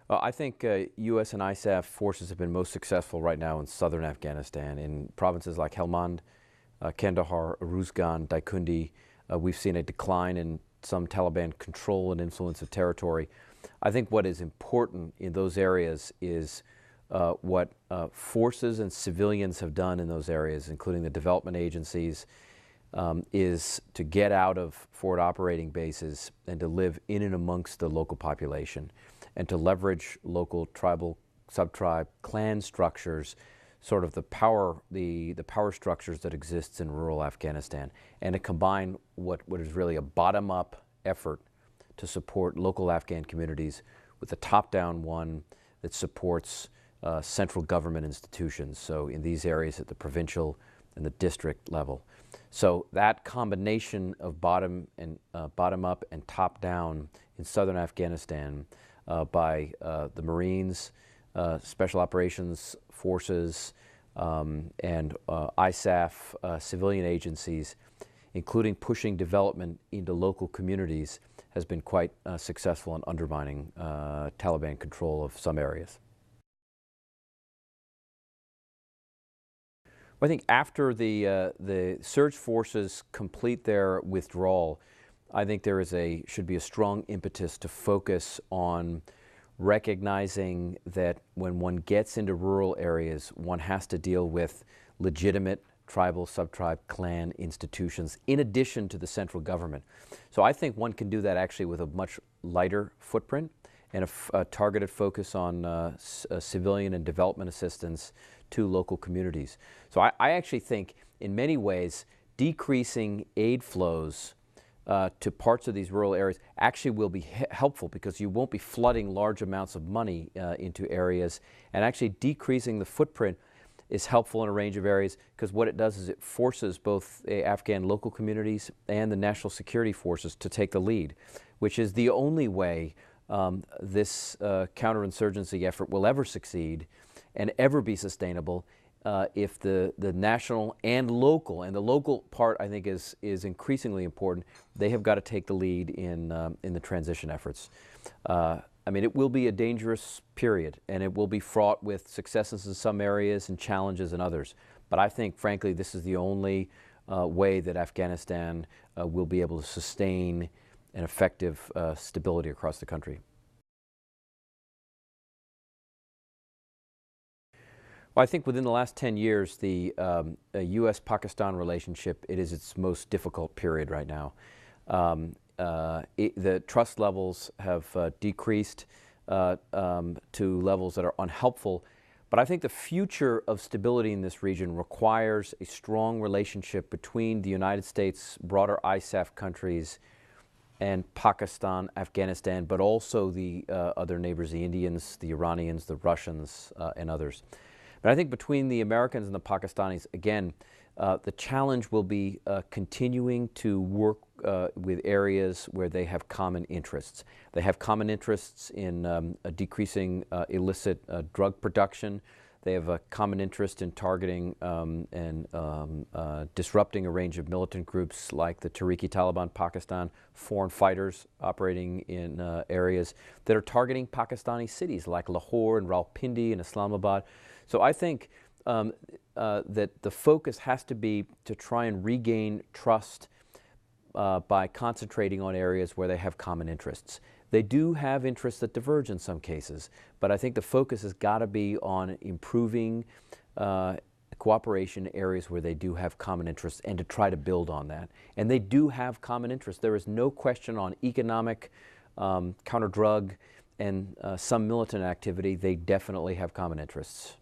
I think U.S. and ISAF forces have been most successful right now in southern Afghanistan. In provinces like Helmand, Kandahar, Uruzgan, Daikundi, we've seen a decline in some Taliban control and influence of territory. I think what is important in those areas is what forces and civilians have done in those areas, including the development agencies, is to get out of forward operating bases and to live in and amongst the local population, and to leverage local tribal, sub-tribe, clan structures, sort of the power structures that exists in rural Afghanistan, and to combine what is really a bottom-up effort to support local Afghan communities with a top-down one that supports central government institutions, so in these areas at the provincial and the district level. So that combination of bottom-up and top-down in southern Afghanistan by the Marines, Special Operations Forces, and ISAF civilian agencies, including pushing development into local communities, has been quite successful in undermining Taliban control of some areas. I think after the surge forces complete their withdrawal, I think there should be a strong impetus to focus on recognizing that when one gets into rural areas, one has to deal with legitimate tribal, sub-tribe, clan institutions in addition to the central government. So I think one can do that actually with a much lighter footprint and a targeted focus on civilian and development assistance to local communities. So I actually think in many ways decreasing aid flows to parts of these rural areas actually will be helpful, because you won't be flooding large amounts of money into areas, and actually decreasing the footprint is helpful in a range of areas, because what it does is it forces both Afghan local communities and the national security forces to take the lead, which is the only way this counterinsurgency effort will ever succeed and ever be sustainable, if the national and the local part, I think, is increasingly important. They have got to take the lead in the transition efforts. I mean, it will be a dangerous period, and it will be fraught with successes in some areas and challenges in others. But I think, frankly, this is the only way that Afghanistan will be able to sustain an effective stability across the country. Well, I think within the last 10 years, the U.S.-Pakistan relationship, it is its most difficult period right now. The trust levels have decreased to levels that are unhelpful. But I think the future of stability in this region requires a strong relationship between the United States, broader ISAF countries, and Pakistan, Afghanistan, but also the other neighbors, the Indians, the Iranians, the Russians, and others. But I think between the Americans and the Pakistanis, again, the challenge will be continuing to work with areas where they have common interests. They have common interests in decreasing illicit drug production. They have a common interest in targeting and disrupting a range of militant groups like the Tehrik-i-Taliban Pakistan, foreign fighters operating in areas that are targeting Pakistani cities like Lahore and Rawalpindi and Islamabad. So I think that the focus has to be to try and regain trust by concentrating on areas where they have common interests. They do have interests that diverge in some cases, but I think the focus has got to be on improving cooperation in areas where they do have common interests, and to try to build on that. And they do have common interests. There is no question on economic, counter-drug, and some militant activity. They definitely have common interests.